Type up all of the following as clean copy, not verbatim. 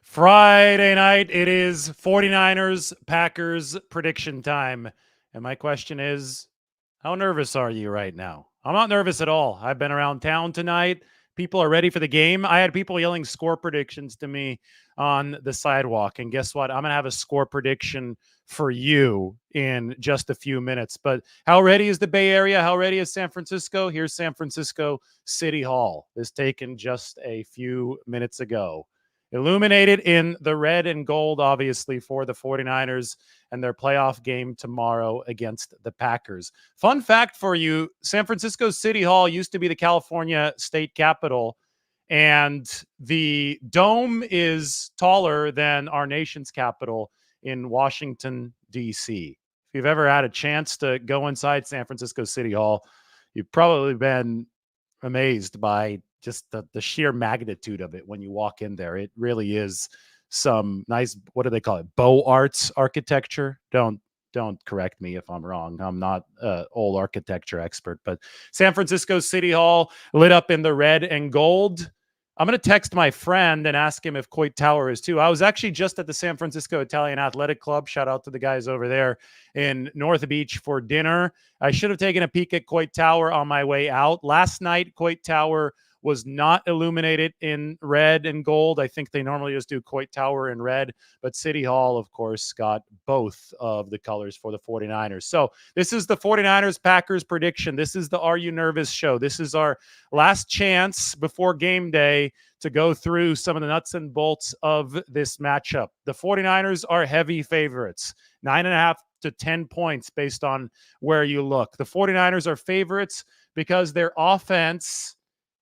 Friday night, it is 49ers Packers prediction time. And my question is, how nervous are you right now? I'm not nervous at all. I've been around town tonight. People are ready for the game. I had people yelling score predictions to me on the sidewalk. And guess what? I'm going to have a score prediction for you in just a few minutes. But how ready is the Bay Area? How ready is San Francisco? Here's San Francisco City Hall. This taken just a few minutes ago. Illuminated in the red and gold, obviously, for the 49ers and their playoff game tomorrow against the Packers. Fun fact for you, San Francisco City Hall used to be the California state capitol, and the dome is taller than our nation's capital in Washington, D.C. If you've ever had a chance to go inside San Francisco City Hall, you've probably been amazed by just the sheer magnitude of it when you walk in there. It really is some nice, what do they call it? Beaux Arts architecture. Don't correct me if I'm wrong. I'm not an old architecture expert, but San Francisco City Hall lit up in the red and gold. I'm going to text my friend and ask him if Coit Tower is too. I was actually just at the San Francisco Italian Athletic Club. Shout out to the guys over there in North Beach for dinner. I should have taken a peek at Coit Tower on my way out. Last night, Coit Tower was not illuminated in red and gold. I think they normally just do Coit Tower in red, but City Hall, of course, got both of the colors for the 49ers. So this is the 49ers Packers prediction. This is the Are You Nervous show. This is our last chance before game day to go through some of the nuts and bolts of this matchup. The 49ers are heavy favorites, 9.5 to 10 points based on where you look. The 49ers are favorites because their offense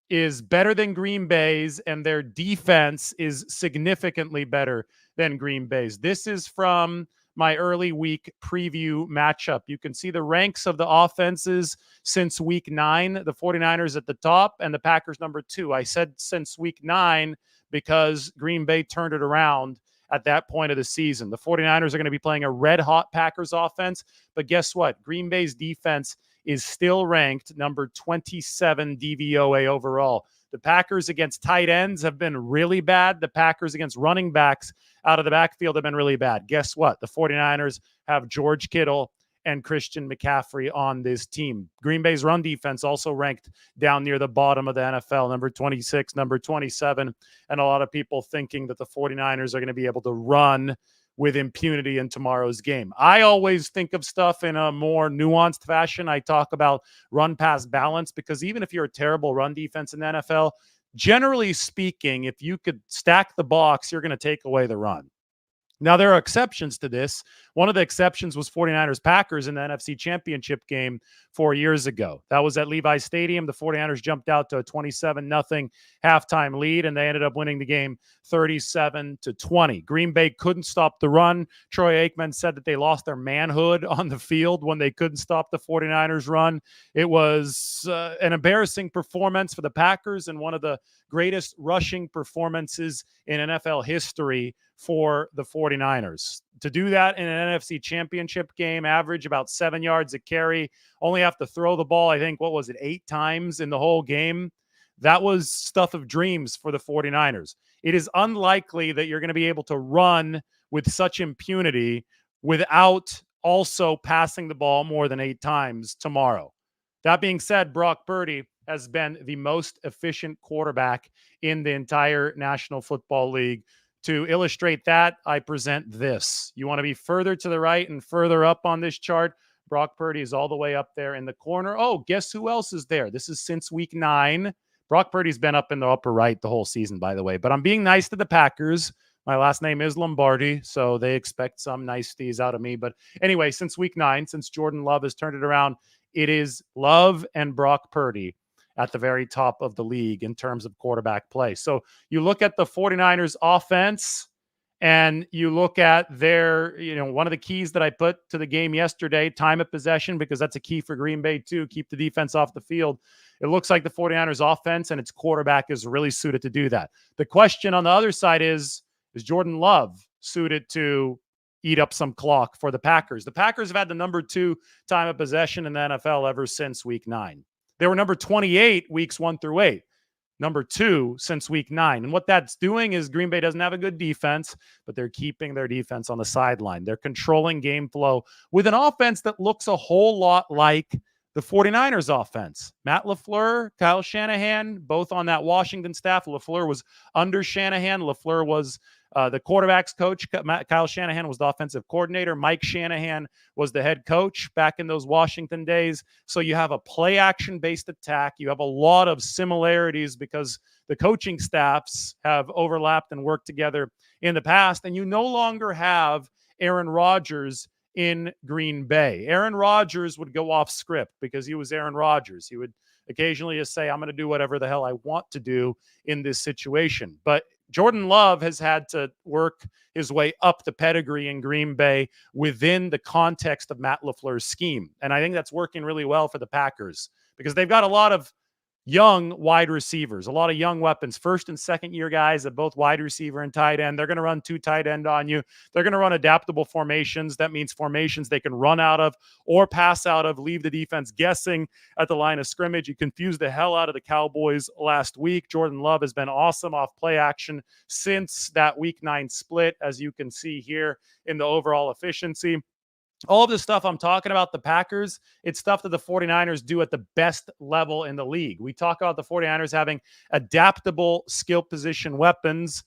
is better than Green Bay's, and their defense is significantly better than Green Bay's. This is from my early week preview matchup. You can see the ranks of the offenses since week 9, the 49ers at the top and the Packers number 2. I said since week 9 because Green Bay turned it around at that point of the season. The 49ers are going to be playing a red-hot Packers offense, but guess what? Green Bay's defense is still ranked number 27 DVOA overall. The Packers against tight ends have been really bad. The Packers against running backs out of the backfield have been really bad. Guess what? The 49ers have George Kittle and Christian McCaffrey on this team. Green Bay's run defense also ranked down near the bottom of the NFL, number 26, number 27, and a lot of people thinking that the 49ers are going to be able to run with impunity in tomorrow's game. I always think of stuff in a more nuanced fashion. I talk about run pass balance because even if you're a terrible run defense in the NFL, generally speaking, if you could stack the box, you're going to take away the run. Now, there are exceptions to this. One of the exceptions was 49ers Packers in the NFC Championship game 4 years ago. That was at Levi's Stadium. The 49ers jumped out to a 27-0 halftime lead, and they ended up winning the game 37-20. Green Bay couldn't stop the run. Troy Aikman said that they lost their manhood on the field when they couldn't stop the 49ers run. It was an embarrassing performance for the Packers and one of the greatest rushing performances in NFL history for the 49ers. To do that in an NFC Championship game, average about 7 yards a carry, only have to throw the ball, I think, 8 times in the whole game? That was stuff of dreams for the 49ers. It is unlikely that you're going to be able to run with such impunity without also passing the ball more than 8 times tomorrow. That being said, Brock Purdy has been the most efficient quarterback in the entire National Football League. To illustrate that, I present this. You want to be further to the right and further up on this chart? Brock Purdy is all the way up there in the corner. Oh, guess who else is there? This is since week 9. Brock Purdy's been up in the upper right the whole season, by the way. But I'm being nice to the Packers. My last name is Lombardi, so they expect some niceties out of me. But anyway, since week 9, since Jordan Love has turned it around, it is Love and Brock Purdy at the very top of the league in terms of quarterback play. So you look at the 49ers offense and you look at their, one of the keys that I put to the game yesterday, time of possession, because that's a key for Green Bay too, keep the defense off the field. It looks like the 49ers offense and its quarterback is really suited to do that. The question on the other side is Jordan Love suited to eat up some clock for the Packers? The Packers have had the number 2 time of possession in the NFL ever since week 9. They were number 28 weeks 1 through 8. number 2 since week 9. And what that's doing is Green Bay doesn't have a good defense, but they're keeping their defense on the sideline. They're controlling game flow with an offense that looks a whole lot like the 49ers offense. Matt LaFleur, Kyle Shanahan, both on that Washington staff. LaFleur was under Shanahan. LaFleur was the quarterback's coach. Kyle Shanahan was the offensive coordinator. Mike Shanahan was the head coach back in those Washington days. So you have a play action based attack. You have a lot of similarities because the coaching staffs have overlapped and worked together in the past. And you no longer have Aaron Rodgers in Green Bay. Aaron Rodgers would go off script because he was Aaron Rodgers. He would occasionally just say, I'm going to do whatever the hell I want to do in this situation. But Jordan Love has had to work his way up the pedigree in Green Bay within the context of Matt LaFleur's scheme. And I think that's working really well for the Packers because they've got a lot of young wide receivers, a lot of young weapons, first and second year guys at both wide receiver and tight end. They're going to run 2 tight end on you. They're going to run adaptable formations. That means formations they can run out of or pass out of, leave the defense guessing at the line of scrimmage. You confused the hell out of the Cowboys last week. Jordan Love has been awesome off play action since that week 9 split, as you can see here in the overall efficiency. All of this stuff I'm talking about, the Packers, it's stuff that the 49ers do at the best level in the league. We talk about the 49ers having adaptable skill position weapons.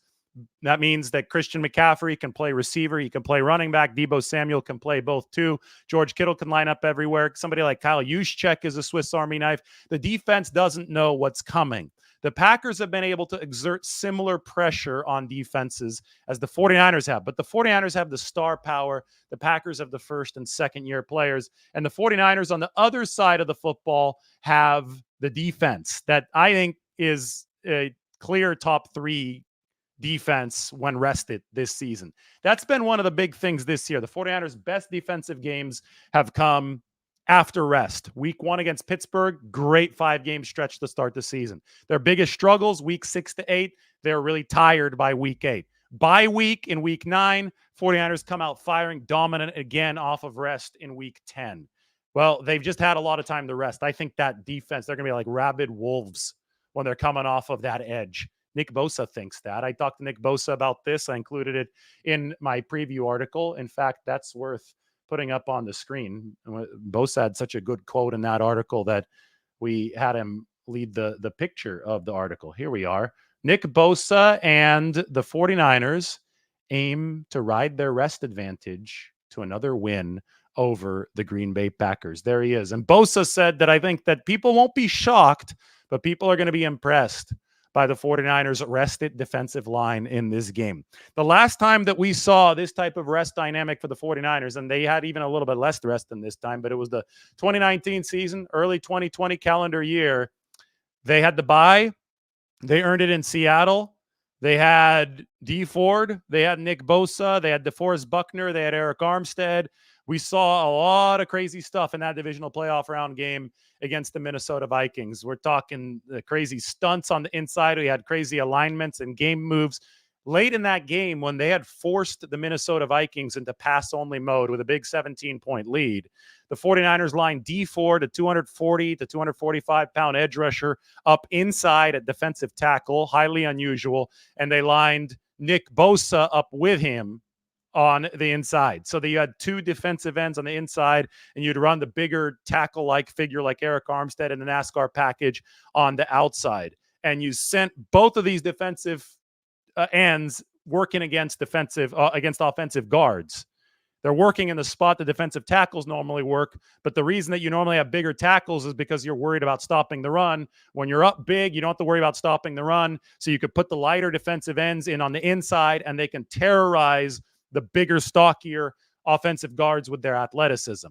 That means that Christian McCaffrey can play receiver. He can play running back. Deebo Samuel can play both too. George Kittle can line up everywhere. Somebody like Kyle Juszczyk is a Swiss Army knife. The defense doesn't know what's coming. The Packers have been able to exert similar pressure on defenses as the 49ers have, but the 49ers have the star power. The Packers have the first and second year players, and the 49ers on the other side of the football have the defense that I think is a clear top 3 defense when rested this season. That's been one of the big things this year. The 49ers' best defensive games have come after rest. Week 1 against Pittsburgh, great 5-game stretch to start the season. Their biggest struggles, week 6 to 8, they're really tired by week 8. Bye week in week 9, 49ers come out firing, dominant again off of rest in week 10. Well, they've just had a lot of time to rest. I think that defense, they're going to be like rabid wolves when they're coming off of that edge. Nick Bosa thinks that. I talked to Nick Bosa about this. I included it in my preview article. In fact, that's worth putting up on the screen. Bosa had such a good quote in that article that we had him lead the picture of the article. Here we are. Nick Bosa and the 49ers aim to ride their rest advantage to another win over the Green Bay Packers. There he is. And Bosa said that I think that people won't be shocked, but people are going to be impressed by the 49ers' rested defensive line in this game. The last time that we saw this type of rest dynamic for the 49ers, and they had even a little bit less rest than this time, but it was the 2019 season, early 2020 calendar year. They had the bye. They earned it in Seattle. They had Dee Ford. They had Nick Bosa. They had DeForest Buckner. They had Eric Armstead. We saw a lot of crazy stuff in that divisional playoff round game against the Minnesota Vikings. We're talking the crazy stunts on the inside. We had crazy alignments and game moves. Late in that game, when they had forced the Minnesota Vikings into pass-only mode with a big 17-point lead, the 49ers lined Dee Ford, a 240 to 245-pound edge rusher, up inside at defensive tackle, highly unusual, and they lined Nick Bosa up with him on the inside. So that you had 2 defensive ends on the inside, and you'd run the bigger tackle-like figure like Eric Armstead in the NASCAR package on the outside. And you sent both of these defensive ends working against offensive guards. They're working in the spot the defensive tackles normally work, but the reason that you normally have bigger tackles is because you're worried about stopping the run. When you're up big, you don't have to worry about stopping the run, so you could put the lighter defensive ends in on the inside, and they can terrorize the bigger, stockier offensive guards with their athleticism.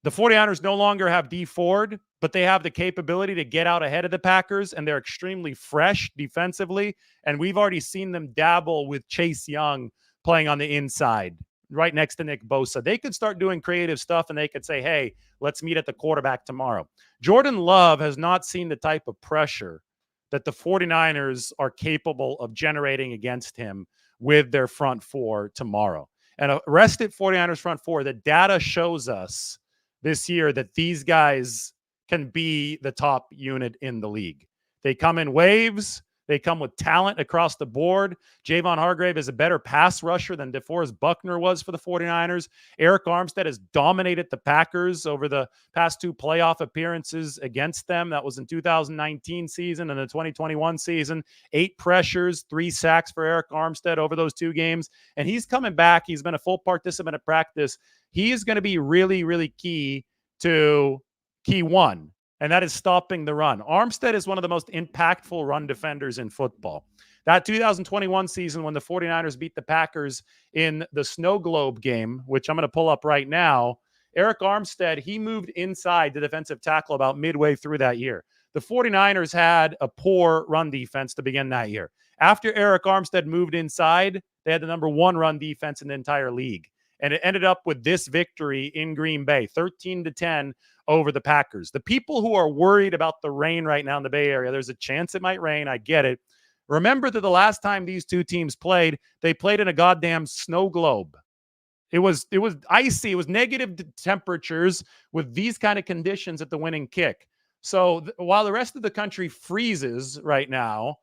The 49ers no longer have Dee Ford, but they have the capability to get out ahead of the Packers, and they're extremely fresh defensively. And we've already seen them dabble with Chase Young playing on the inside, right next to Nick Bosa. They could start doing creative stuff, and they could say, hey, let's meet at the quarterback tomorrow. Jordan Love has not seen the type of pressure that the 49ers are capable of generating against him with their front four tomorrow. And a rested 49ers front four, the data shows us this year that these guys can be the top unit in the league. They come in waves. They come with talent across the board. Javon Hargrave is a better pass rusher than DeForest Buckner was for the 49ers. Eric Armstead has dominated the Packers over the past 2 playoff appearances against them. That was in 2019 season and the 2021 season. 8 pressures, 3 sacks for Eric Armstead over those 2 games. And he's coming back. He's been a full participant at practice. He is going to be really, really key to key one, and that is stopping the run. Armstead is one of the most impactful run defenders in football. That 2021 season when the 49ers beat the Packers in the Snow Globe game, which I'm going to pull up right now, Eric Armstead, he moved inside the defensive tackle about midway through that year. The 49ers had a poor run defense to begin that year. After Eric Armstead moved inside, they had the number 1 run defense in the entire league. And it ended up with this victory in Green Bay, 13-10 over the Packers. The people who are worried about the rain right now in the Bay Area, there's a chance it might rain. I get it. Remember that the last time these 2 teams played, they played in a goddamn snow globe. It was icy. It was negative temperatures with these kind of conditions at the winning kick. So while the rest of the country freezes right now,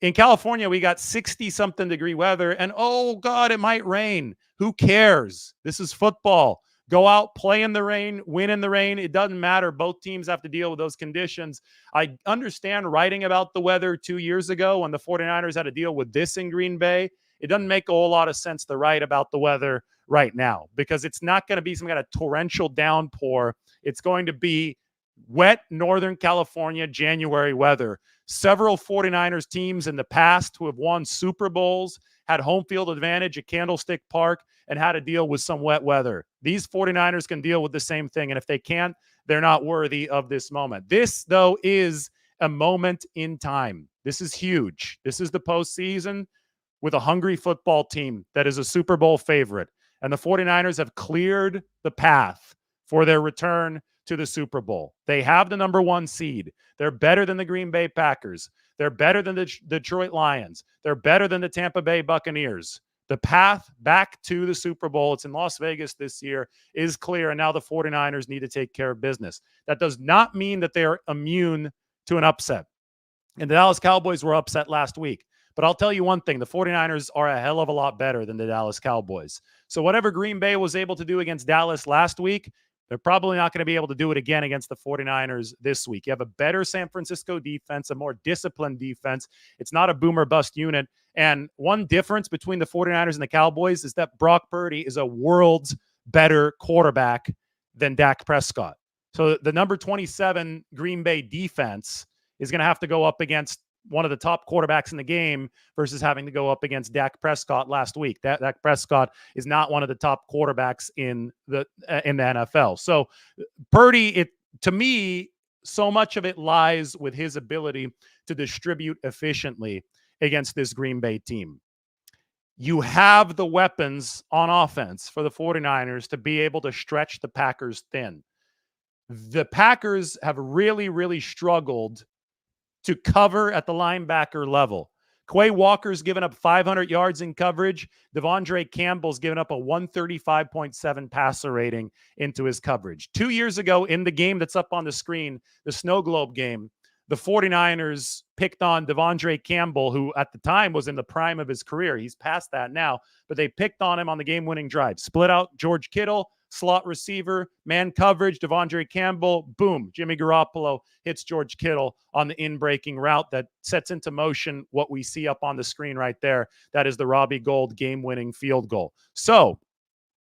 in California, we got 60-something degree weather, and oh, God, it might rain. Who cares? This is football. Go out, play in the rain, win in the rain. It doesn't matter. Both teams have to deal with those conditions. I understand writing about the weather 2 years ago when the 49ers had to deal with this in Green Bay. It doesn't make a whole lot of sense to write about the weather right now because it's not going to be some kind of torrential downpour. It's going to be wet Northern California January weather. Several 49ers teams in the past who have won Super Bowls had home field advantage at Candlestick Park and had to deal with some wet weather. These 49ers can deal with the same thing, and if they can't, they're not worthy of this moment. This, though, is a moment in time. This is huge. This is the postseason with a hungry football team that is a Super Bowl favorite, and the 49ers have cleared the path for their return to the Super Bowl. They have the number 1 seed. They're better than the Green Bay Packers. They're better than the Detroit Lions. They're better than the Tampa Bay Buccaneers. The path back to the Super Bowl, it's in Las Vegas this year, is clear, and now the 49ers need to take care of business. That does not mean that they are immune to an upset. And the Dallas Cowboys were upset last week. But I'll tell you one thing, the 49ers are a hell of a lot better than the Dallas Cowboys. So whatever Green Bay was able to do against Dallas last week, they're probably not going to be able to do it again against the 49ers this week. You have a better San Francisco defense, a more disciplined defense. It's not a boomer bust unit. And one difference between the 49ers and the Cowboys is that Brock Purdy is a world's better quarterback than Dak Prescott. So the number 27 Green Bay defense is going to have to go up against one of the top quarterbacks in the game versus having to go up against Dak Prescott last week. Dak Prescott is not one of the top quarterbacks in the NFL. So Purdy, to me, so much of it lies with his ability to distribute efficiently against this Green Bay team. You have the weapons on offense for the 49ers to be able to stretch the Packers thin. The Packers have really, really struggled to cover at the linebacker level. Quay Walker's given up 500 yards in coverage. Devondre Campbell's given up a 135.7 passer rating into his coverage. 2 years ago in the game that's up on the screen, the Snow Globe game, the 49ers picked on Devondre Campbell, who at the time was in the prime of his career. He's past that now, but they picked on him on the game-winning drive. Split out George Kittle, slot receiver, man coverage, Devondre Campbell, boom, Jimmy Garoppolo hits George Kittle on the in-breaking route that sets into motion what we see up on the screen right there. That is the Robbie Gould game-winning field goal. So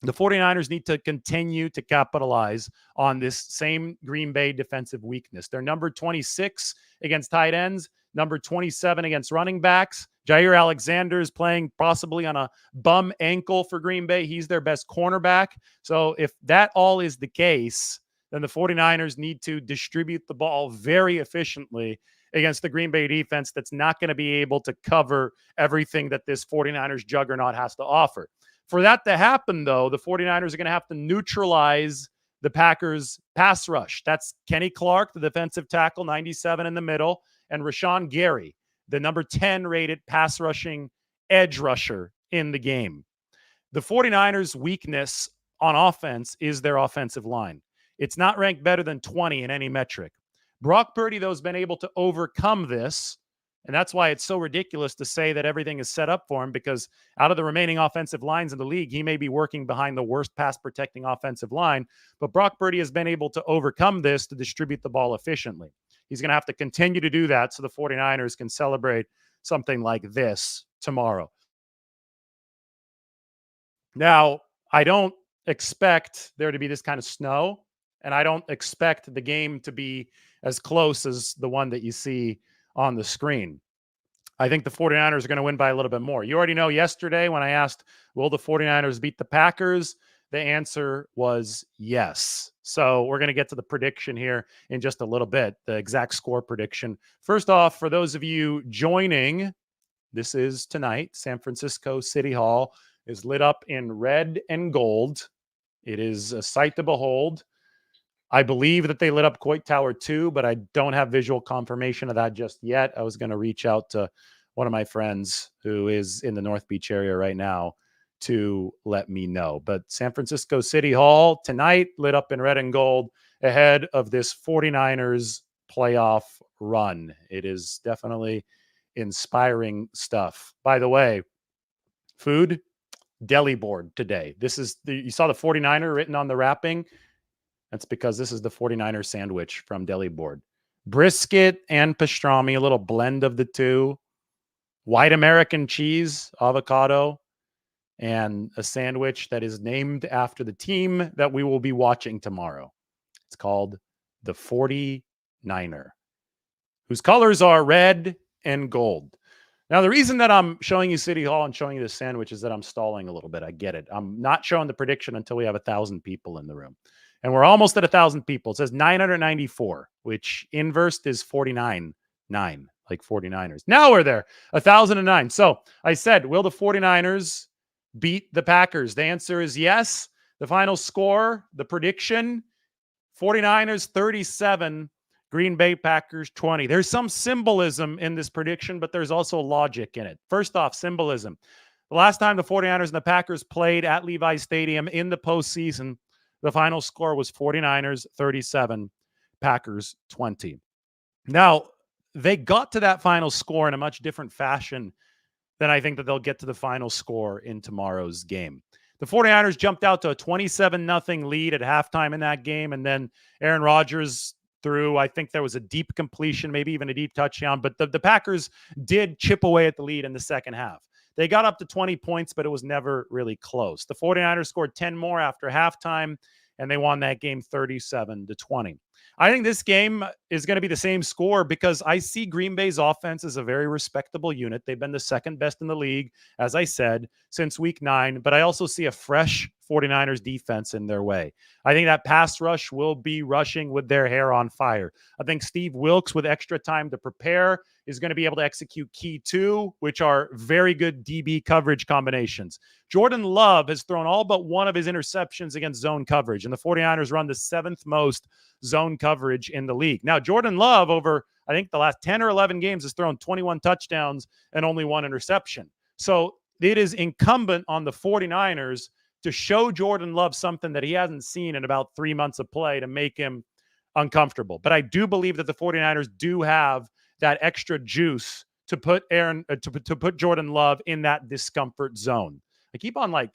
the 49ers need to continue to capitalize on this same Green Bay defensive weakness. They're number 26 against tight ends, number 27 against running backs. Jair Alexander is playing possibly on a bum ankle for Green Bay. He's their best cornerback. So if that all is the case, then the 49ers need to distribute the ball very efficiently against the Green Bay defense that's not going to be able to cover everything that this 49ers juggernaut has to offer. For that to happen, though, the 49ers are going to have to neutralize the Packers' pass rush. That's Kenny Clark, the defensive tackle, 97 in the middle, and Rashawn Gary, the number 10 rated pass rushing edge rusher in the game. The 49ers' weakness on offense is their offensive line. It's not ranked better than 20 in any metric. Brock Purdy, though, has been able to overcome this. And that's why it's so ridiculous to say that everything is set up for him, because out of the remaining offensive lines in the league, he may be working behind the worst pass protecting offensive line. But Brock Purdy has been able to overcome this to distribute the ball efficiently. He's going to have to continue to do that so the 49ers can celebrate something like this tomorrow. Now, I don't expect there to be this kind of snow, and I don't expect the game to be as close as the one that you see on the screen. I think the 49ers are going to win by a little bit more. You already know yesterday when I asked, will the 49ers beat the Packers? The answer was yes. So we're going to get to the prediction here in just a little bit, the exact score prediction. First off, for those of you joining, this is tonight. San Francisco City Hall is lit up in red and gold. It is a sight to behold. I believe that they lit up Coit Tower too, but I don't have visual confirmation of that just yet. I was going to reach out to one of my friends who is in the North Beach area right now to let me know. But San Francisco City Hall tonight lit up in red and gold ahead of this 49ers playoff run. It is definitely inspiring stuff. By the way, food, deli board today. This is you saw the 49er written on the wrapping. That's because this is the 49er sandwich from Deli Board. Brisket and pastrami, a little blend of the two. White American cheese, avocado, and a sandwich that is named after the team that we will be watching tomorrow. It's called the 49er, whose colors are red and gold. Now, the reason that I'm showing you City Hall and showing you this sandwich is that I'm stalling a little bit. I get it. I'm not showing the prediction until we have 1,000 people in the room. And we're almost at 1,000 people. It says 994, which inversed is 49.9, like 49ers. Now we're there, 1,009. So I said, will the 49ers beat the Packers? The answer is yes. The final score, the prediction, 49ers 37, Green Bay Packers 20. There's some symbolism in this prediction, but there's also logic in it. First off, symbolism. The last time the 49ers and the Packers played at Levi's Stadium in the postseason, the final score was 49ers 37, Packers 20. Now, they got to that final score in a much different fashion than I think that they'll get to the final score in tomorrow's game. The 49ers jumped out to a 27-0 lead at halftime in that game, and then Aaron Rodgers threw, I think there was a deep completion, maybe even a deep touchdown, but the Packers did chip away at the lead in the second half. They got up to 20 points, but it was never really close. The 49ers scored 10 more after halftime, and they won that game 37-20. I think this game is going to be the same score because I see Green Bay's offense as a very respectable unit. They've been the second best in the league, as I said, since week 9, but I also see a fresh 49ers defense in their way. I think that pass rush will be rushing with their hair on fire. I think Steve Wilks, with extra time to prepare, is going to be able to execute key 2, which are very good DB coverage combinations. Jordan Love has thrown all but one of his interceptions against zone coverage, and the 49ers run the 7th most zone coverage in the league. Now, Jordan Love, over, I think, the last 10 or 11 games, has thrown 21 touchdowns and only 1 interception. So it is incumbent on the 49ers to show Jordan Love something that he hasn't seen in about 3 months of play to make him uncomfortable. But I do believe that the 49ers do have that extra juice to put to put Jordan Love in that discomfort zone. I keep on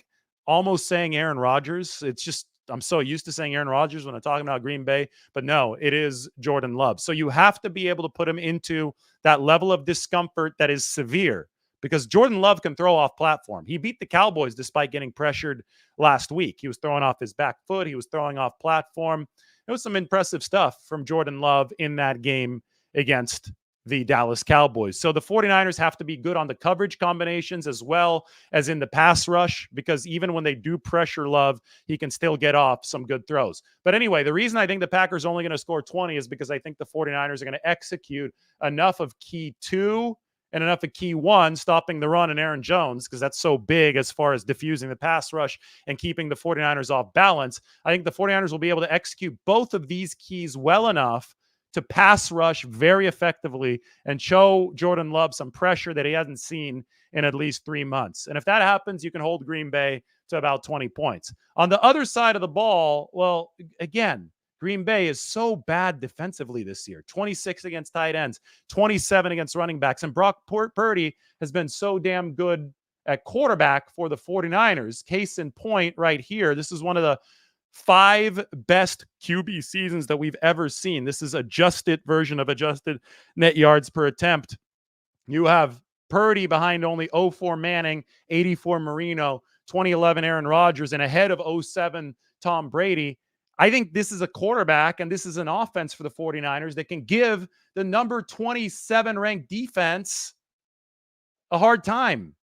almost saying Aaron Rodgers. It's just, I'm so used to saying Aaron Rodgers when I'm talking about Green Bay, but no, it is Jordan Love. So you have to be able to put him into that level of discomfort that is severe, because Jordan Love can throw off platform. He beat the Cowboys despite getting pressured last week. He was throwing off his back foot. He was throwing off platform. There was some impressive stuff from Jordan Love in that game against the Dallas Cowboys. So the 49ers have to be good on the coverage combinations as well as in the pass rush, because even when they do pressure Love, he can still get off some good throws. But anyway, the reason I think the Packers are only going to score 20 is because I think the 49ers are going to execute enough of key 2 and enough of key 1, stopping the run and Aaron Jones, because that's so big as far as diffusing the pass rush and keeping the 49ers off balance. I think the 49ers will be able to execute both of these keys well enough to pass rush very effectively and show Jordan Love some pressure that he hasn't seen in at least 3 months. And if that happens, you can hold Green Bay to about 20 points. On the other side of the ball, well, again, Green Bay is so bad defensively this year. 26 against tight ends, 27 against running backs. And Brock Purdy has been so damn good at quarterback for the 49ers. Case in point right here. This is one of the 5 best QB seasons that we've ever seen. This is adjusted version of adjusted net yards per attempt. You have Purdy behind only 04 Manning, 84 Marino, 2011 Aaron Rodgers, and ahead of 07 Tom Brady. I think this is a quarterback and this is an offense for the 49ers that can give the number 27 ranked defense a hard time.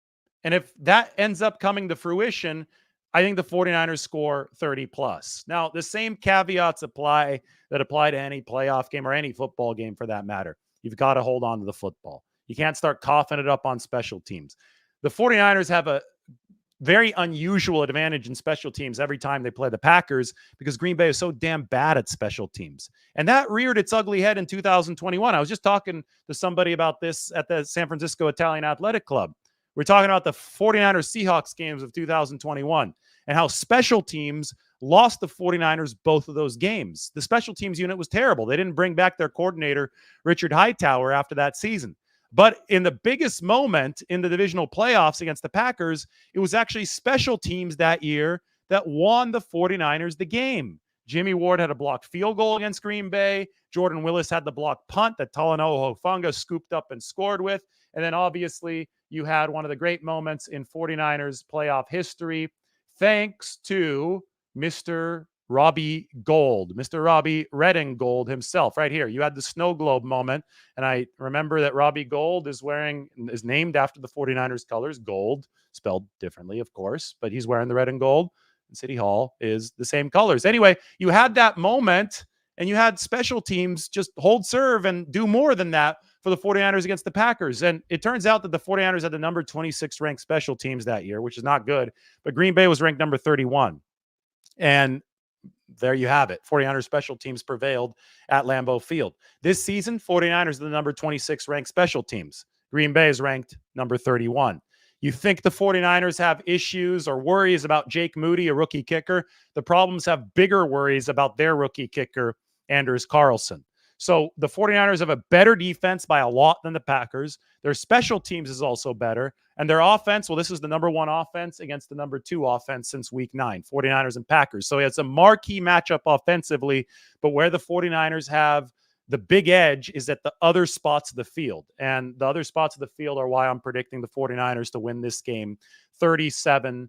And if that ends up coming to fruition, I think the 49ers score 30 plus. Now, the same caveats apply to any playoff game or any football game for that matter. You've got to hold on to the football. You can't start coughing it up on special teams. The 49ers have a very unusual advantage in special teams every time they play the Packers because Green Bay is so damn bad at special teams. And that reared its ugly head in 2021. I was just talking to somebody about this at the San Francisco Italian Athletic Club. We're talking about the 49ers Seahawks games of 2021 and how special teams lost the 49ers both of those games. The special teams unit was terrible. They didn't bring back their coordinator, Richard Hightower, after that season. But in the biggest moment in the divisional playoffs against the Packers, it was actually special teams that year that won the 49ers the game. Jimmy Ward had a blocked field goal against Green Bay. Jordan Willis had the blocked punt that Talanoa Hufanga scooped up and scored with. And then obviously you had one of the great moments in 49ers playoff history, thanks to Mr. Robbie Gould, Mr. Robbie Red and Gold himself right here. You had the snow globe moment. And I remember that Robbie Gould is named after the 49ers colors, gold, spelled differently, of course, but he's wearing the red and gold. And City Hall is the same colors. Anyway, you had that moment and you had special teams just hold serve and do more than that for the 49ers against the Packers. And it turns out that the 49ers had the number 26 ranked special teams that year, which is not good, but Green Bay was ranked number 31. And there you have it. 49ers special teams prevailed at Lambeau Field. This season, 49ers are the number 26 ranked special teams. Green Bay is ranked number 31. You think the 49ers have issues or worries about Jake Moody, a rookie kicker. The problems have bigger worries about their rookie kicker, Anders Carlson. So the 49ers have a better defense by a lot than the Packers. Their special teams is also better. And their offense, well, this is the number 1 offense against the number 2 offense since week 9, 49ers and Packers. So it's a marquee matchup offensively, but where the 49ers have the big edge is at the other spots of the field. And the other spots of the field are why I'm predicting the 49ers to win this game 37-20.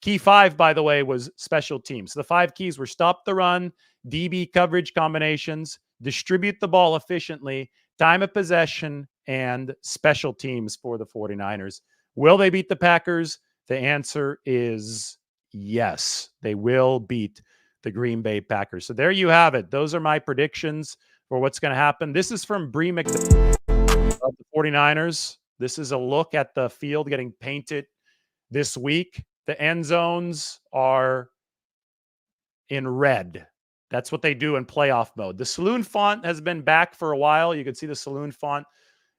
Key 5, by the way, was special teams. So the 5 keys were stop the run, DB coverage combinations, distribute the ball efficiently, time of possession, and special teams for the 49ers. Will they beat the Packers? The answer is yes. They will beat the Green Bay Packers. So there you have it. Those are my predictions for what's going to happen. This is from Bree McDonald of the 49ers. This is a look at the field getting painted this week. The end zones are in red. That's what they do in playoff mode. The saloon font has been back for a while. You can see the saloon font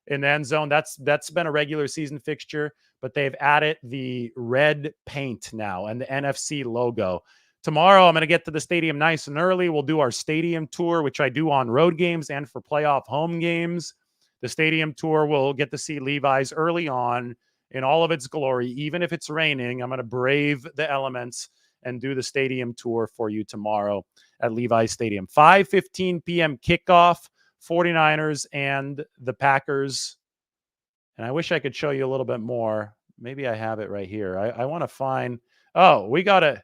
in the end zone. That's been a regular season fixture, but they've added the red paint now and the NFC logo. Tomorrow, I'm going to get to the stadium nice and early. We'll do our stadium tour, which I do on road games and for playoff home games. The stadium tour, we'll get to see Levi's early on in all of its glory. Even if it's raining, I'm going to brave the elements and do the stadium tour for you tomorrow at Levi's Stadium. 5:15 p.m. kickoff, 49ers and the Packers. And I wish I could show you a little bit more. Maybe I have it right here. I want to find... Oh, we got to...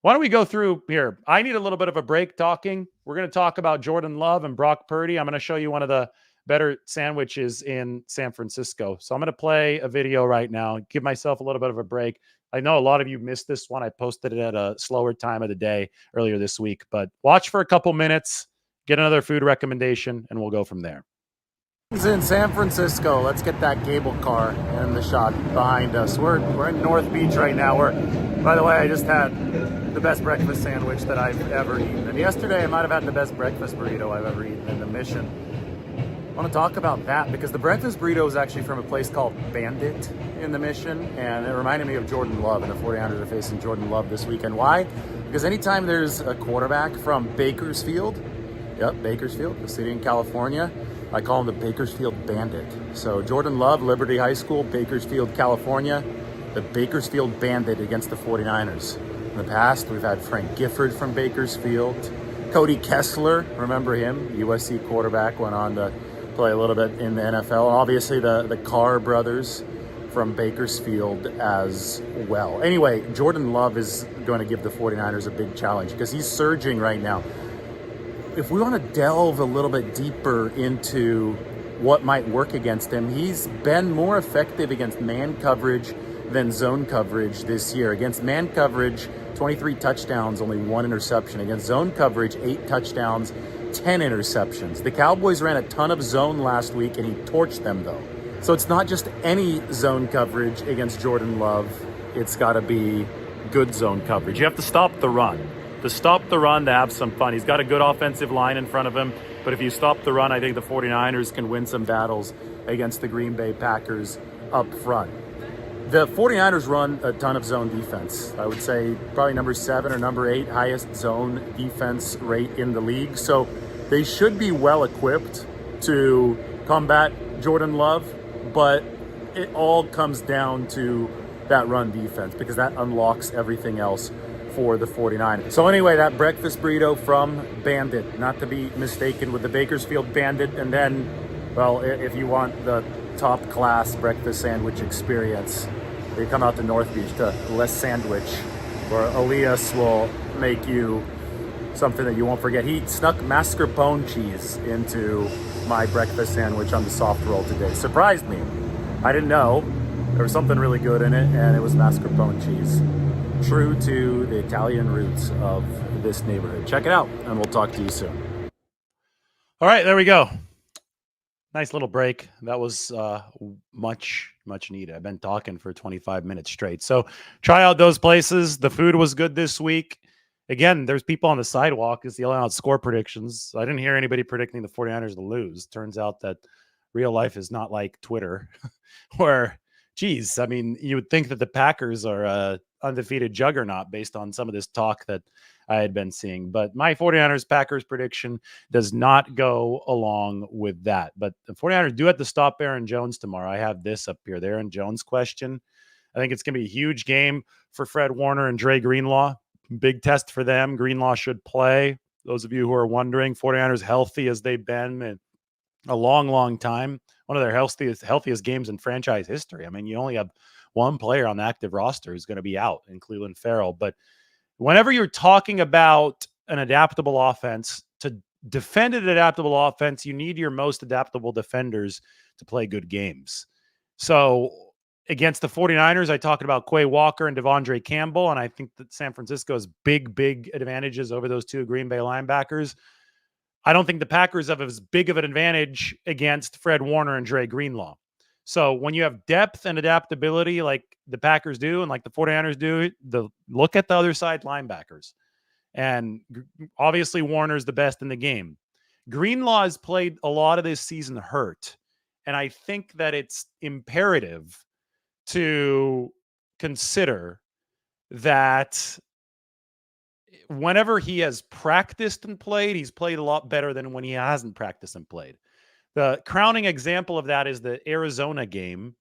Why don't we go through here? I need a little bit of a break talking. We're going to talk about Jordan Love and Brock Purdy. I'm going to show you one of the better sandwiches in San Francisco. So I'm going to play a video right now, give myself a little bit of a break. I know a lot of you missed this one. I posted it at a slower time of the day earlier this week, but watch for a couple minutes, get another food recommendation, and we'll go from there. In San Francisco, let's get that cable car in the shot behind us. We're in North Beach right now. By the way, I just had the best breakfast sandwich that I've ever eaten. And yesterday I might have had the best breakfast burrito I've ever eaten in the Mission. I want to talk about that because the breakfast burrito is actually from a place called Bandit in the Mission, and it reminded me of Jordan Love, and the 49ers are facing Jordan Love this weekend. Why? Because anytime there's a quarterback from Bakersfield, Bakersfield, the city in California, I call him the Bakersfield Bandit. So Jordan Love, Liberty High School, Bakersfield, California, the Bakersfield Bandit against the 49ers. In the past, we've had Frank Gifford from Bakersfield, Cody Kessler, remember him, USC quarterback, went on to play a little bit in the NFL. And obviously the Carr brothers from Bakersfield as well. Anyway, Jordan Love is going to give the 49ers a big challenge because he's surging right now. If we want to delve a little bit deeper into what might work against him, he's been more effective against man coverage than zone coverage this year. Against man coverage, 23 touchdowns, only 1 interception. Against zone coverage, 8 touchdowns, 10 interceptions. The Cowboys ran a ton of zone last week and he torched them though. So it's not just any zone coverage against Jordan Love. It's got to be good zone coverage. You have to stop the run. To stop the run, to have some fun. He's got a good offensive line in front of him, but if you stop the run, I think the 49ers can win some battles against the Green Bay Packers up front. The 49ers run a ton of zone defense. I would say probably number 7 or number 8 highest zone defense rate in the league. So they should be well equipped to combat Jordan Love, but it all comes down to that run defense because that unlocks everything else for the 49ers. So anyway, that breakfast burrito from Bandit, not to be mistaken with the Bakersfield Bandit. And then, well, if you want the top class breakfast sandwich experience, you come out to North Beach to Les Sandwich, where Elias will make you something that you won't forget. He snuck mascarpone cheese into my breakfast sandwich on the soft roll today. Surprised me. I didn't know. There was something really good in it, and it was mascarpone cheese. True to the Italian roots of this neighborhood. Check it out, and we'll talk to you soon. All right, there we go. Nice little break. That was much needed. I've been talking for 25 minutes straight. So try out those places. The food was good this week. Again, there's people on the sidewalk is yelling out score predictions. I didn't hear anybody predicting the 49ers to lose. Turns out that real life is not like Twitter where, geez, I mean, you would think that the Packers are a undefeated juggernaut based on some of this talk that I had been seeing. But my 49ers Packers prediction does not go along with that. But the 49ers do have to stop Aaron Jones tomorrow. I have this up here, the Aaron Jones question. I think it's going to be a huge game for Fred Warner and Dre Greenlaw. Big test for them. Greenlaw should play. Those of you who are wondering, 49ers healthy as they've been in a long time. One of their healthiest games in franchise history. I mean, you only have one player on the active roster who's going to be out in Cleveland Farrell. But whenever you're talking about an adaptable offense, to defend an adaptable offense, you need your most adaptable defenders to play good games. So against the 49ers, I talked about Quay Walker and Devondre Campbell, and I think that San Francisco's big advantages over those two Green Bay linebackers. I don't think the Packers have as big of an advantage against Fred Warner and Dre Greenlaw. So when you have depth and adaptability like the Packers do and like the 49ers do, look at the other side linebackers. And obviously Warner's the best in the game. Greenlaw has played a lot of this season hurt. And I think that it's imperative to consider that whenever he has practiced and played, he's played a lot better than when he hasn't practiced and played. The crowning example of that is the Arizona game,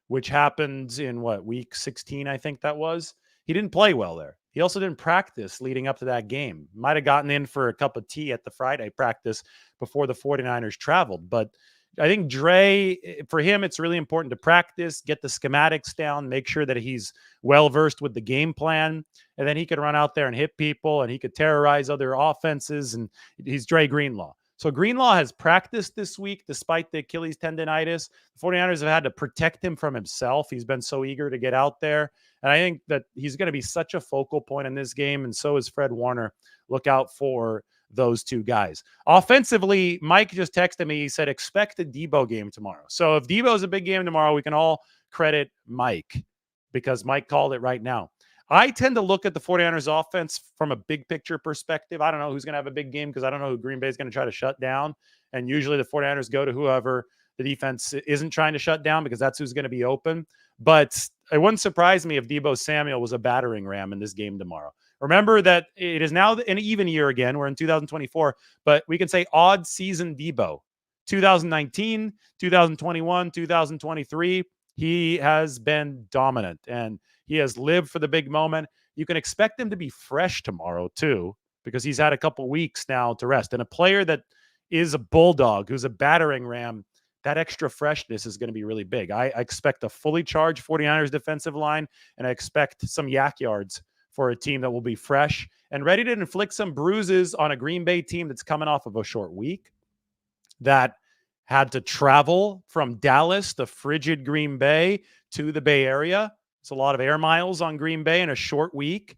which happened in week 16, I think that was. He didn't play well there. He also didn't practice leading up to that game. Might have gotten in for a cup of tea at the Friday practice before the 49ers traveled. But I think Dre, for him, it's really important to practice, get the schematics down, make sure that he's well-versed with the game plan, and then he could run out there and hit people, and he could terrorize other offenses, and he's Dre Greenlaw. So Greenlaw has practiced this week despite the Achilles tendonitis. The 49ers have had to protect him from himself. He's been so eager to get out there. And I think that he's going to be such a focal point in this game, and so is Fred Warner. Look out for those two guys. Offensively, Mike just texted me. He said, expect a Debo game tomorrow. So if Debo is a big game tomorrow, we can all credit Mike because Mike called it right now. I tend to look at the 49ers offense from a big picture perspective. I don't know who's going to have a big game because I don't know who Green Bay is going to try to shut down. And usually the 49ers go to whoever the defense isn't trying to shut down because that's who's going to be open. But it wouldn't surprise me if Deebo Samuel was a battering ram in this game tomorrow. Remember that it is now an even year again. We're in 2024, but we can say odd season Deebo. 2019, 2021, 2023, he has been dominant and he has lived for the big moment. You can expect him to be fresh tomorrow too, because he's had a couple weeks now to rest. And a player that is a bulldog, who's a battering ram, that extra freshness is going to be really big. I expect a fully charged 49ers defensive line, and I expect some yak yards for a team that will be fresh and ready to inflict some bruises on a Green Bay team that's coming off of a short week, that had to travel from Dallas, the frigid Green Bay, to the Bay Area. It's a lot of air miles on Green Bay in a short week.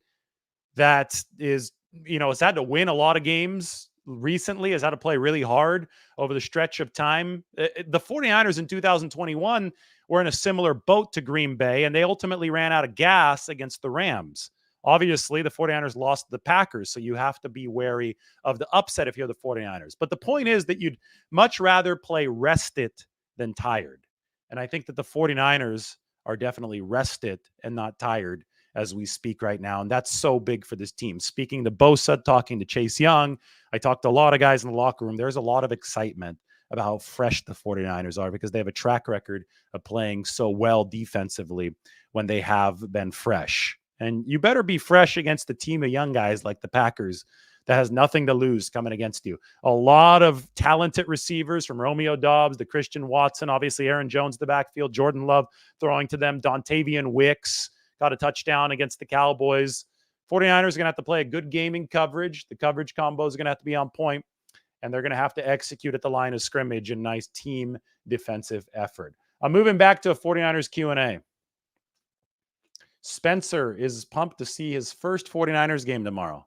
That is, has had to win a lot of games recently, has had to play really hard over the stretch of time. The 49ers in 2021 were in a similar boat to Green Bay, and they ultimately ran out of gas against the Rams. Obviously, the 49ers lost to the Packers, so you have to be wary of the upset if you're the 49ers. But the point is that you'd much rather play rested than tired. And I think that the 49ers are definitely rested and not tired as we speak right now. And that's so big for this team. Speaking to Bosa, talking to Chase Young, I talked to a lot of guys in the locker room. There's a lot of excitement about how fresh the 49ers are because they have a track record of playing so well defensively when they have been fresh. And you better be fresh against a team of young guys like the Packers that has nothing to lose coming against you. A lot of talented receivers, from Romeo Doubs to Christian Watson, obviously Aaron Jones, the backfield, Jordan Love throwing to them, Dontavian Wicks got a touchdown against the Cowboys. 49ers are going to have to play a good game in coverage. The coverage combo is going to have to be on point, and they're going to have to execute at the line of scrimmage a nice team defensive effort. I'm moving back to a 49ers Q&A. Spencer is pumped to see his first 49ers game tomorrow.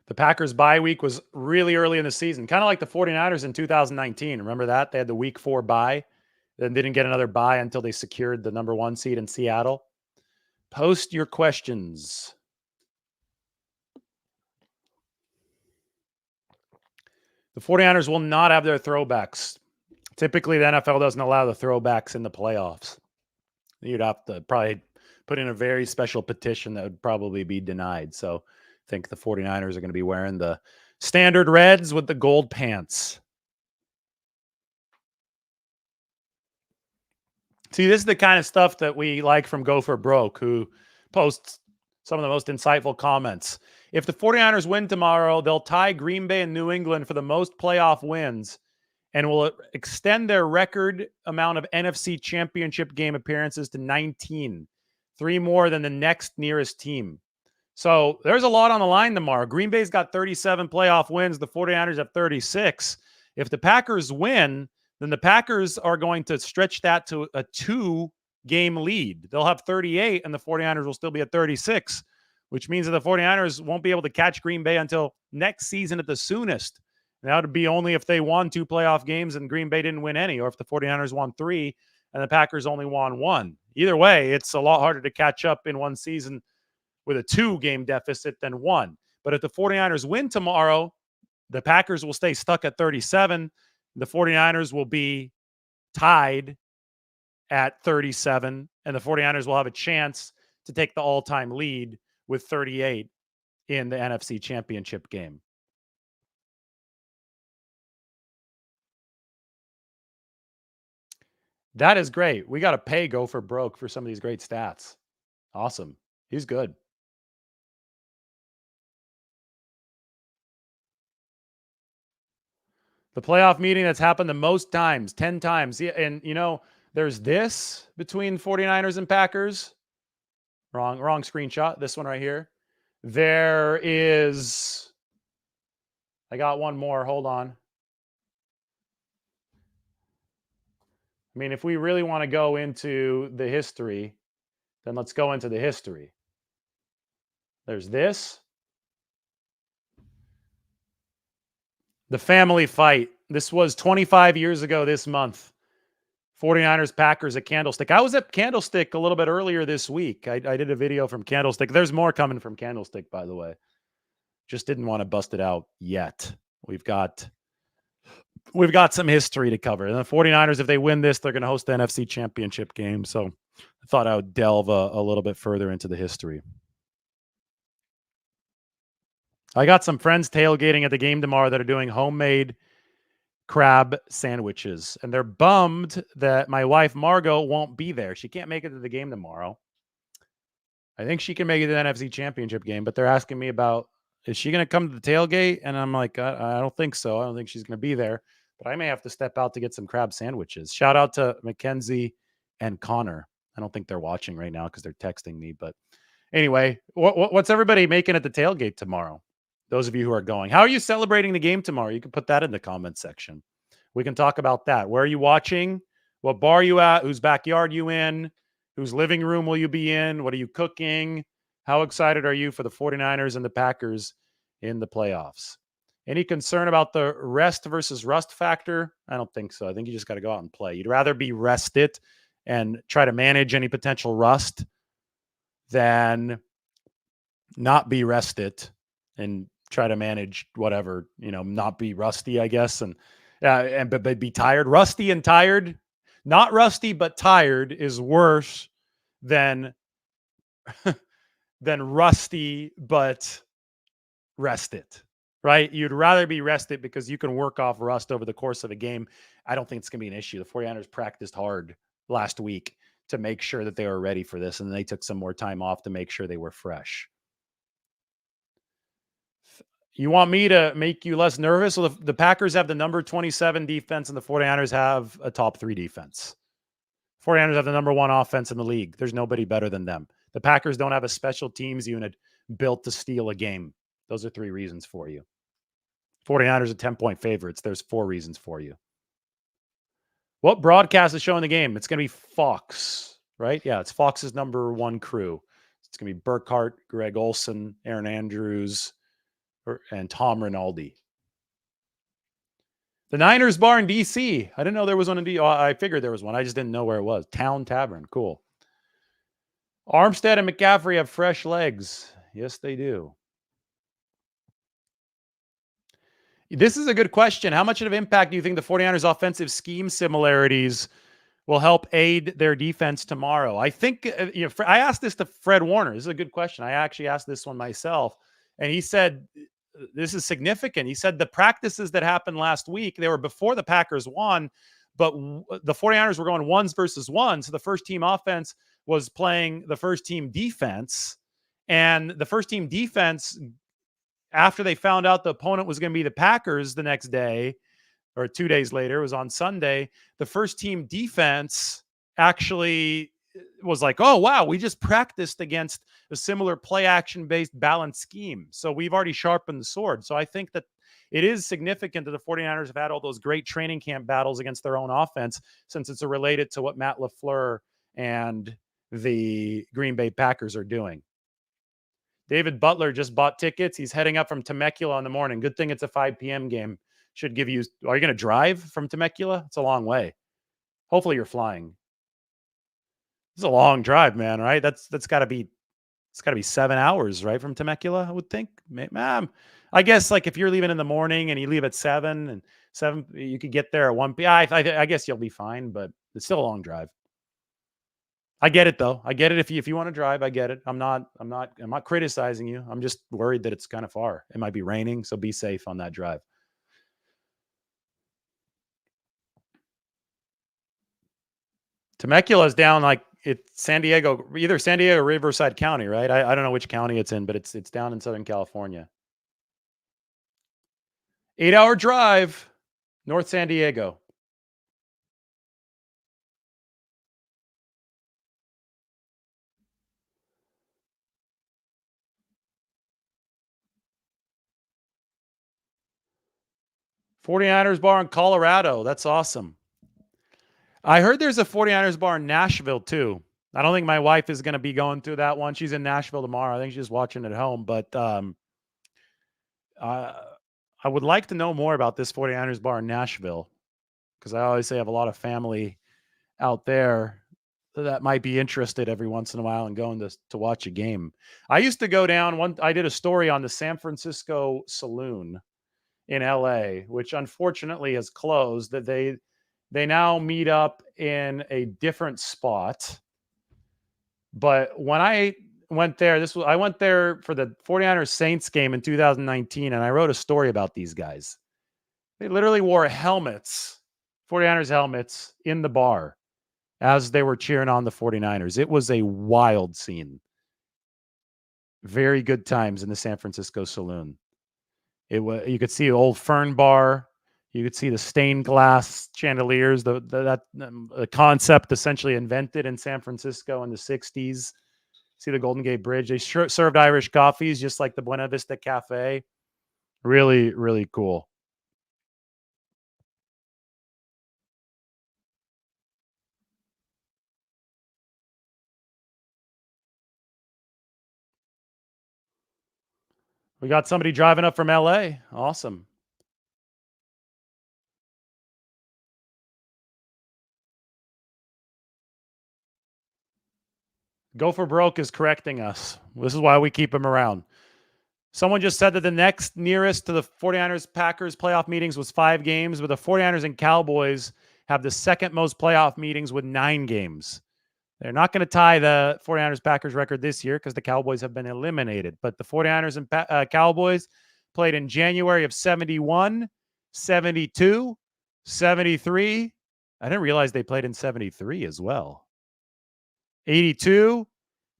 The Packers bye week was really early in the season, kind of like the 49ers in 2019. Remember that? They had the week 4 bye, then didn't get another bye until they secured the number 1 seed in Seattle. Post your questions. The 49ers will not have their throwbacks. Typically, the NFL doesn't allow the throwbacks in the playoffs. You'd have to probably put in a very special petition that would probably be denied. So I think the 49ers are going to be wearing the standard reds with the gold pants. See, this is the kind of stuff that we like from Go for Broke, who posts some of the most insightful comments. If the 49ers win tomorrow, they'll tie Green Bay and New England for the most playoff wins and will extend their record amount of NFC championship game appearances to 19, 3 more than the next nearest team. So there's a lot on the line tomorrow. Green Bay's got 37 playoff wins. The 49ers have 36. If the Packers win, then the Packers are going to stretch that to a 2-game lead. They'll have 38, and the 49ers will still be at 36, which means that the 49ers won't be able to catch Green Bay until next season at the soonest. And that would be only if they won 2 playoff games and Green Bay didn't win any, or if the 49ers won 3 and the Packers only won 1. Either way, it's a lot harder to catch up in one season with a 2-game deficit than 1. But if the 49ers win tomorrow, the Packers will stay stuck at 37. The 49ers will be tied at 37, and the 49ers will have a chance to take the all-time lead with 38 in the NFC Championship game. That is great. We got to pay Go for Broke for some of these great stats. Awesome. He's good. The playoff meeting that's happened the most times, 10 times. Yeah, and, there's this between 49ers and Packers. Wrong screenshot. This one right here. There is, I got one more. Hold on. I mean, if we really want to go into the history, then let's go into the history. There's this. The family fight. This was 25 years ago this month. 49ers Packers at Candlestick. I was at Candlestick a little bit earlier this week. I did a video from Candlestick. There's more coming from Candlestick, by the way. Just didn't want to bust it out yet. We've got some history to cover. And the 49ers, if they win this, they're going to host the NFC Championship game. So I thought I would delve a little bit further into the history. I got some friends tailgating at the game tomorrow that are doing homemade crab sandwiches, and they're bummed that my wife Margot won't be there. She can't make it to the game tomorrow. I think she can make it to the NFC Championship game, but they're asking me about, is she going to come to the tailgate? And I'm like, I don't think so. I don't think she's going to be there, but I may have to step out to get some crab sandwiches. Shout out to Mackenzie and Connor. I don't think they're watching right now because they're texting me, but anyway, what's everybody making at the tailgate tomorrow? Those of you who are going, how are you celebrating the game tomorrow? You can put that in the comment section. We can talk about that. Where are you watching? What bar are you at? Whose backyard you in? Whose living room will you be in? What are you cooking? How excited are you for the 49ers and the Packers in the playoffs? Any concern about the rest versus rust factor? I don't think so. I think you just got to go out and play. You'd rather be rested and try to manage any potential rust than not be rested and try to manage whatever, not be rusty, I guess. But be tired. Rusty and tired, not rusty, but tired is worse than rusty, but rested, right? You'd rather be rested because you can work off rust over the course of a game. I don't think it's going to be an issue. The 49ers practiced hard last week to make sure that they were ready for this, and they took some more time off to make sure they were fresh. You want me to make you less nervous? Well, the Packers have the number 27 defense and the 49ers have a top 3 defense. 49ers have the number 1 offense in the league. There's nobody better than them. The Packers don't have a special teams unit built to steal a game. Those are 3 reasons for you. 49ers are 10-point favorites. There's 4 reasons for you. What broadcast is showing the game? It's going to be Fox, right? Yeah, it's Fox's number 1 crew. It's going to be Burkhart, Greg Olson, Aaron Andrews, and Tom Rinaldi. The Niners bar in DC. I didn't know there was one in DC. I figured there was one. I just didn't know where it was. Town Tavern. Cool. Armstead and McCaffrey have fresh legs. Yes, they do. This is a good question. How much of an impact do you think the 49ers offensive scheme similarities will help aid their defense tomorrow? I think, I asked this to Fred Warner. This is a good question. I actually asked this one myself, and he said, this is significant. He said the practices that happened last week, they were before the Packers won, but the 49ers were going ones versus ones. So the first team offense was playing the first team defense, and the first team defense, after they found out the opponent was going to be the Packers the next day or 2 days later, it was on Sunday, the first team defense actually was like, oh, wow, we just practiced against a similar play action based balanced scheme. So we've already sharpened the sword. So I think that it is significant that the 49ers have had all those great training camp battles against their own offense, since it's related to what Matt LaFleur and the Green Bay Packers are doing. David Butler just bought tickets. He's heading up from Temecula in the morning. Good thing it's a 5 p.m. game. Should give you, are you going to drive from Temecula? It's a long way. Hopefully you're flying. It's a long drive, man, right? That's got to be, it's got to be 7 hours, right, from Temecula, I would think. I guess, like, if you're leaving in the morning and you leave at 7, you could get there at 1 p.m. I guess you'll be fine, but it's still a long drive. I get it, though. I get it. If you want to drive, I get it. I'm not criticizing you. I'm just worried that it's kind of far. It might be raining, so be safe on that drive. Temecula is down, like, it's San Diego, either San Diego or Riverside County, right? I don't know which county it's in, but it's down in Southern California. 8-hour drive, North San Diego. '49ers bar in Colorado. That's awesome. I heard there's a 49ers bar in Nashville too. I don't think my wife is going to be going to that one. She's in Nashville tomorrow. I think she's watching at home, but I I would like to know more about this 49ers bar in Nashville because I always say I have a lot of family out there that might be interested every once in a while in going to watch a game. I used to go down I did a story on the San Francisco Saloon in LA, which unfortunately has closed. That they now meet up in a different spot. But when I went there, I went there for the 49ers Saints game in 2019, and I wrote a story about these guys. They literally wore helmets, 49ers helmets, in the bar as they were cheering on the 49ers. It was a wild scene. Very good times in the San Francisco Saloon. You could see the old Fern Bar. You could see the stained glass chandeliers, the concept essentially invented in San Francisco in the 60s. See the Golden Gate Bridge. They served Irish coffees just like the Buena Vista Cafe. Really, really cool. We got somebody driving up from LA. Awesome. Go for Broke is correcting us. This is why we keep him around. Someone just said that the next nearest to the 49ers Packers playoff meetings was 5 games, but the 49ers and Cowboys have the second most playoff meetings with 9 games. They're not going to tie the 49ers Packers record this year because the Cowboys have been eliminated. But the 49ers and Cowboys played in January of 71, 72, 73. I didn't realize they played in 73 as well. 82,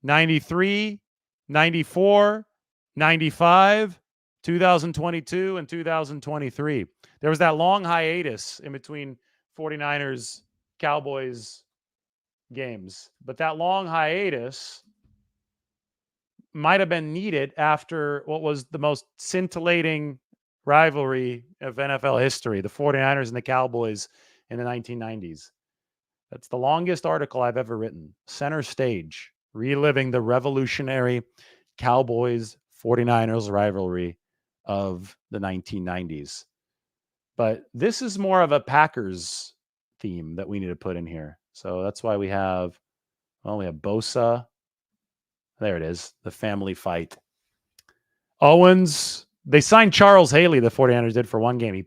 93, 94, 95, 2022, and 2023. There was that long hiatus in between 49ers Cowboys games, but that long hiatus might have been needed after what was the most scintillating rivalry of NFL history, the 49ers and the Cowboys in the 1990s. That's the longest article I've ever written. Center Stage, reliving the revolutionary Cowboys 49ers rivalry of the 1990s. But this is more of a Packers theme that we need to put in here. So that's why we have Bosa. There it is, the family fight. Owens, they signed Charles Haley, the 49ers did, for one game.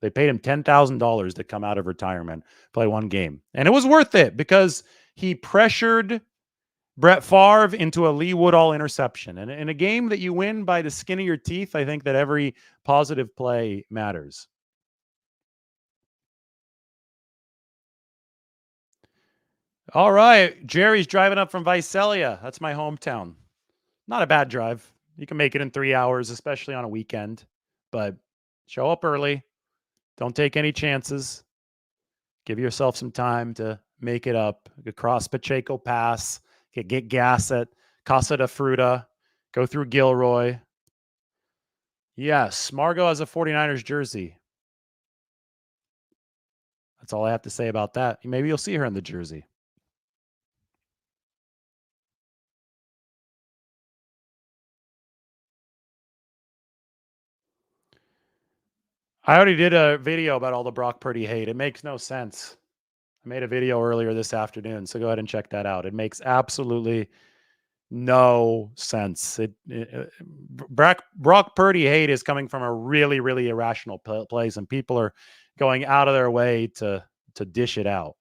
They paid him $10,000 to come out of retirement, play one game. And it was worth it because he pressured Brett Favre into a Lee Woodall interception. And in a game that you win by the skin of your teeth, I think that every positive play matters. All right. Jerry's driving up from Visalia. That's my hometown. Not a bad drive. You can make it in 3 hours, especially on a weekend. But show up early. Don't take any chances. Give yourself some time to make it up. Across Pacheco Pass. Get gas at Casa de Fruta. Go through Gilroy. Yes, Margot has a 49ers jersey. That's all I have to say about that. Maybe you'll see her in the jersey. I already did a video about all the Brock Purdy hate. It makes no sense. I made a video earlier this afternoon, so go ahead and check that out. It makes absolutely no sense. Brock Purdy hate is coming from a really, really irrational place, and people are going out of their way to dish it out.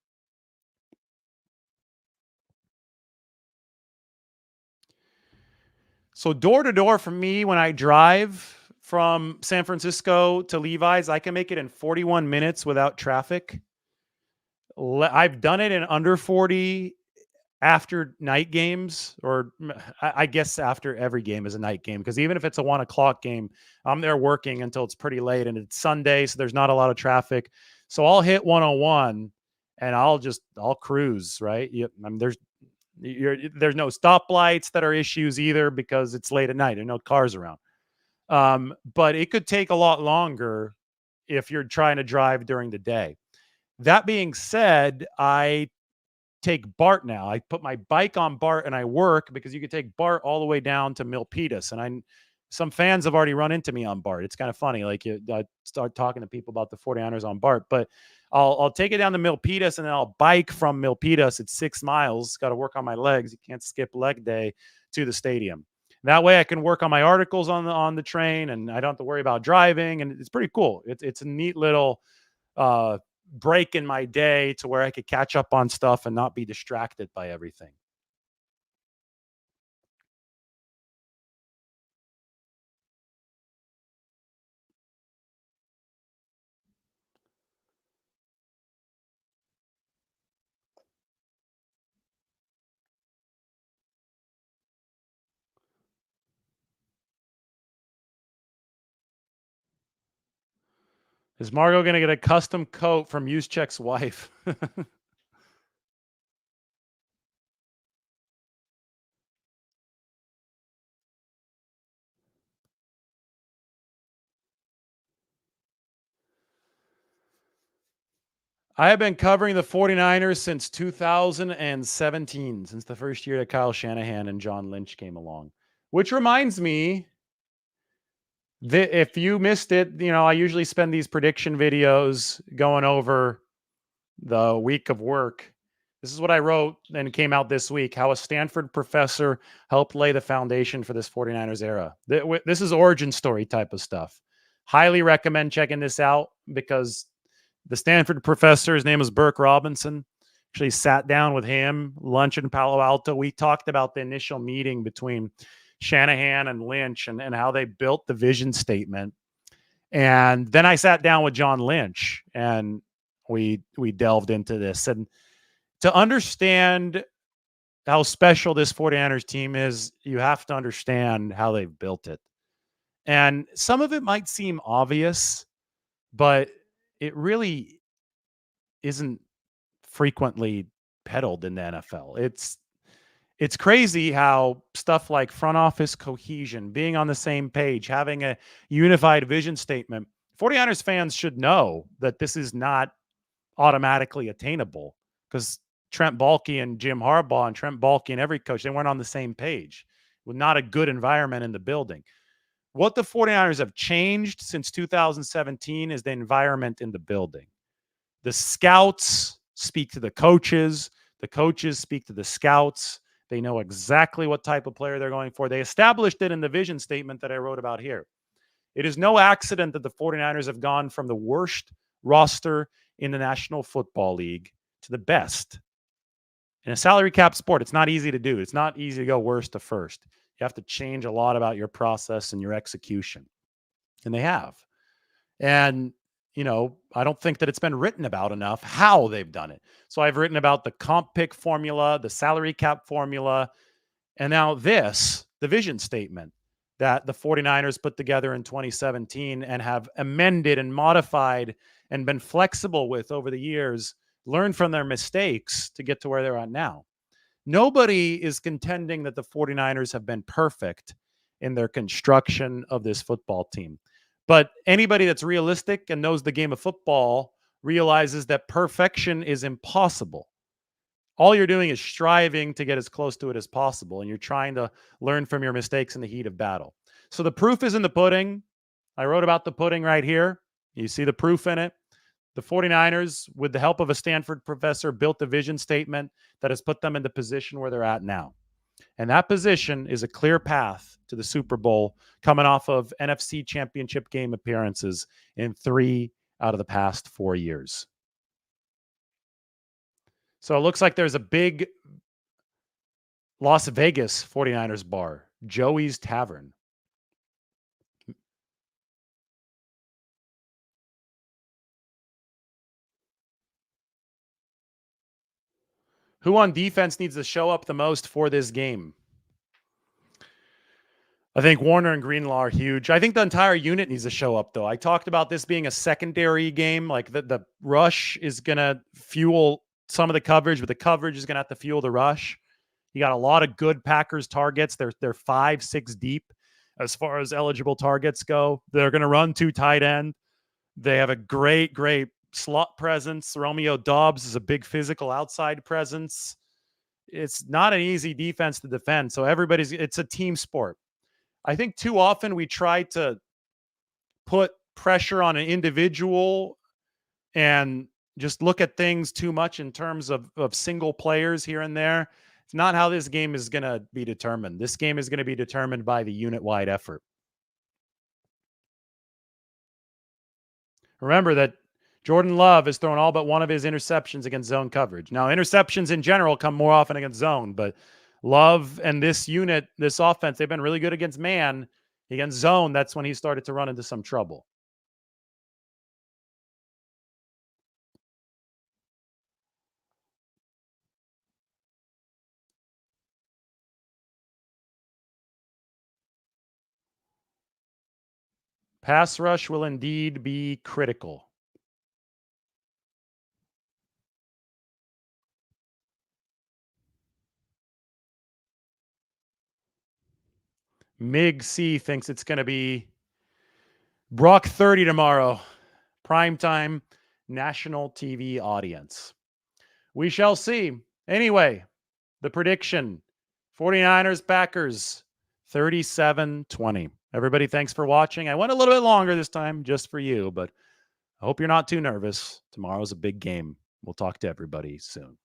So door to door for me, when I drive from San Francisco to Levi's, I can make it in 41 minutes without traffic. I've done it in under 40 after night games, or I guess after every game is a night game, because even if it's a 1 o'clock game, I'm there working until it's pretty late, and it's Sunday, so there's not a lot of traffic. So I'll hit 101 and I'll cruise, right? I mean, there's no stoplights that are issues either because it's late at night. There are no cars around. But it could take a lot longer if you're trying to drive during the day. That being said, I take BART now. I put my bike on BART and I work because you can take BART all the way down to Milpitas. And some fans have already run into me on BART. It's kind of funny. Like I start talking to people about the 49ers on BART, but I'll take it down to Milpitas and then I'll bike from Milpitas. It's 6 miles. Got to work on my legs. You can't skip leg day to the stadium. That way I can work on my articles on the train and I don't have to worry about driving. And it's pretty cool. It's a neat little break in my day to where I could catch up on stuff and not be distracted by everything. Is Margot going to get a custom coat from Juszczyk's wife? I have been covering the 49ers since 2017, since the first year that Kyle Shanahan and John Lynch came along. Which reminds me that if you missed it, I usually spend these prediction videos going over the week of work. This is what I wrote and came out this week, how a Stanford professor helped lay the foundation for this 49ers era. This is origin story type of stuff. Highly recommend checking this out because the Stanford professor, his name is Burke Robinson, actually sat down with him, lunch in Palo Alto. We talked about the initial meeting between Shanahan and Lynch and how they built the vision statement. And then I sat down with John Lynch and we delved into this. And to understand how special this 49ers team is, you have to understand how they've built it. And some of it might seem obvious, but it really isn't frequently peddled in the NFL. It's crazy how stuff like front office cohesion, being on the same page, having a unified vision statement, 49ers fans should know that this is not automatically attainable because Trent Baalke and Jim Harbaugh and Trent Baalke and every coach, they weren't on the same page. With not a good environment in the building. What the 49ers have changed since 2017 is the environment in the building. The scouts speak to the coaches speak to the scouts. They know exactly what type of player they're going for. They established it in the vision statement that I wrote about here. It is no accident that the 49ers have gone from the worst roster in the National Football League to the best. In a salary cap sport, it's not easy to do. It's not easy to go worst to first. You have to change a lot about your process and your execution. And they have. And, I don't think that it's been written about enough how they've done it. So I've written about the comp pick formula, the salary cap formula, and now this, the vision statement that the 49ers put together in 2017 and have amended and modified and been flexible with over the years, learned from their mistakes to get to where they're at now. Nobody is contending that the 49ers have been perfect in their construction of this football team. But anybody that's realistic and knows the game of football realizes that perfection is impossible. All you're doing is striving to get as close to it as possible, and you're trying to learn from your mistakes in the heat of battle. So the proof is in the pudding. I wrote about the pudding right here. You see the proof in it. The 49ers, with the help of a Stanford professor, built a vision statement that has put them in the position where they're at now. And that position is a clear path to the Super Bowl, coming off of NFC Championship game appearances in 3 out of the past 4 years. So it looks like there's a big Las Vegas 49ers bar, Joey's Tavern. Who on defense needs to show up the most for this game? I think Warner and Greenlaw are huge. I think the entire unit needs to show up, though. I talked about this being a secondary game. Like the rush is going to fuel some of the coverage, but the coverage is going to have to fuel the rush. You got a lot of good Packers targets. They're 5, 6 deep as far as eligible targets go. They're going to run 2 tight end. They have a great slot presence. Romeo Doubs is a big physical outside presence. It's not an easy defense to defend. So it's a team sport. I think too often we try to put pressure on an individual and just look at things too much in terms of single players here and there. It's not how this game is going to be determined. This game is going to be determined by the unit-wide effort. Remember that Jordan Love has thrown all but one of his interceptions against zone coverage. Now, interceptions in general come more often against zone, but Love and this unit, this offense, they've been really good against man. Against zone, that's when he started to run into some trouble. Pass rush will indeed be critical. Mig C thinks it's going to be Brock 30 tomorrow. Primetime national TV audience. We shall see. Anyway, the prediction 49ers, Packers 37-20. Everybody, thanks for watching. I went a little bit longer this time just for you, but I hope you're not too nervous. Tomorrow's a big game. We'll talk to everybody soon.